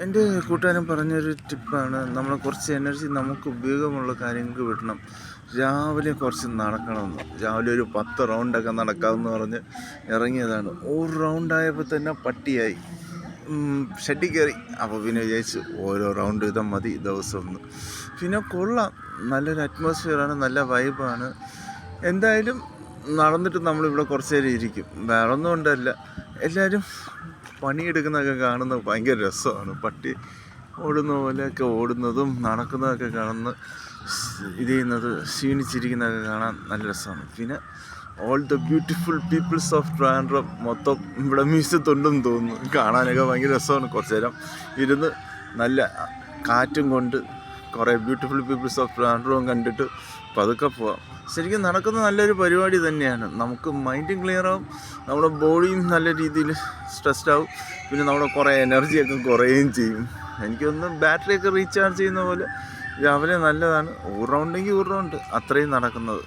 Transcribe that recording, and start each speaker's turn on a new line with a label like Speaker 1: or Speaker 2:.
Speaker 1: എൻ്റെ കൂട്ടുകാരൻ പറഞ്ഞൊരു ടിപ്പാണ്, നമ്മൾ കുറച്ച് എനർജി നമുക്ക് ഉപയോഗമുള്ള കാര്യങ്ങൾക്ക് വിടണം. രാവിലെ കുറച്ച് നടക്കണമെന്ന്. രാവിലെ ഒരു 10 റൗണ്ടൊക്കെ നടക്കാമെന്ന് പറഞ്ഞ് ഇറങ്ങിയതാണ്. ഒരു റൗണ്ടായപ്പോൾ തന്നെ പട്ടിയായി, ഷെഡിൽ കയറി. അപ്പോൾ പിന്നെ വിചാരിച്ചു ഓരോ റൗണ്ട് വീതം മതി ദിവസം ഒന്ന്. പിന്നെ കൊള്ളാം, നല്ലൊരു അറ്റ്മോസ്ഫിയറാണ്, നല്ല വൈബാണ്. എന്തായാലും നടന്നിട്ട് നമ്മളിവിടെ കുറച്ച് നേരം ഇരിക്കും. വേറെ ഒന്നും കൊണ്ടല്ല, എല്ലാവരും പണിയെടുക്കുന്നതൊക്കെ കാണുന്നത് ഭയങ്കര രസമാണ്. പട്ടി ഓടുന്ന പോലെയൊക്കെ ഓടുന്നതും നടക്കുന്നതൊക്കെ കാണുന്ന ഇത് ചെയ്യുന്നത്, ക്ഷീണിച്ചിരിക്കുന്നതൊക്കെ കാണാൻ നല്ല രസമാണ്. പിന്നെ all the beautiful people's of Trivandrum മൊത്തം ഇവിടെ മ്യൂസിയത്തുണ്ടെന്ന് തോന്നുന്നു. കാണാനൊക്കെ ഭയങ്കര രസമാണ്. കുറച്ച് നേരം ഇരുന്ന് നല്ല കാറ്റും കൊണ്ട് കുറേ ബ്യൂട്ടിഫുൾ പീപ്പിൾസ് ഓഫ് ട്രിവാൻഡ്രവും കണ്ടിട്ട് പതുക്കെ പോവാം. ശരിക്കും നടക്കുന്ന നല്ലൊരു പരിപാടി തന്നെയാണ്. നമുക്ക് മൈൻഡും ക്ലിയറാവും, നമ്മുടെ ബോഡിയും നല്ല രീതിയിൽ സ്ട്രെസ്ഡ് ആവും. പിന്നെ നമ്മുടെ കുറേ എനർജിയൊക്കെ കുറയുകയും ചെയ്യും. എനിക്കൊന്ന് ബാറ്ററിയൊക്കെ റീചാർജ് ചെയ്യുന്ന പോലെ രാവിലെ നല്ലതാണ്. ഒരു റൗണ്ടെങ്കിൽ ഒരു റൗണ്ട് അത്രയും നടക്കുന്നത്.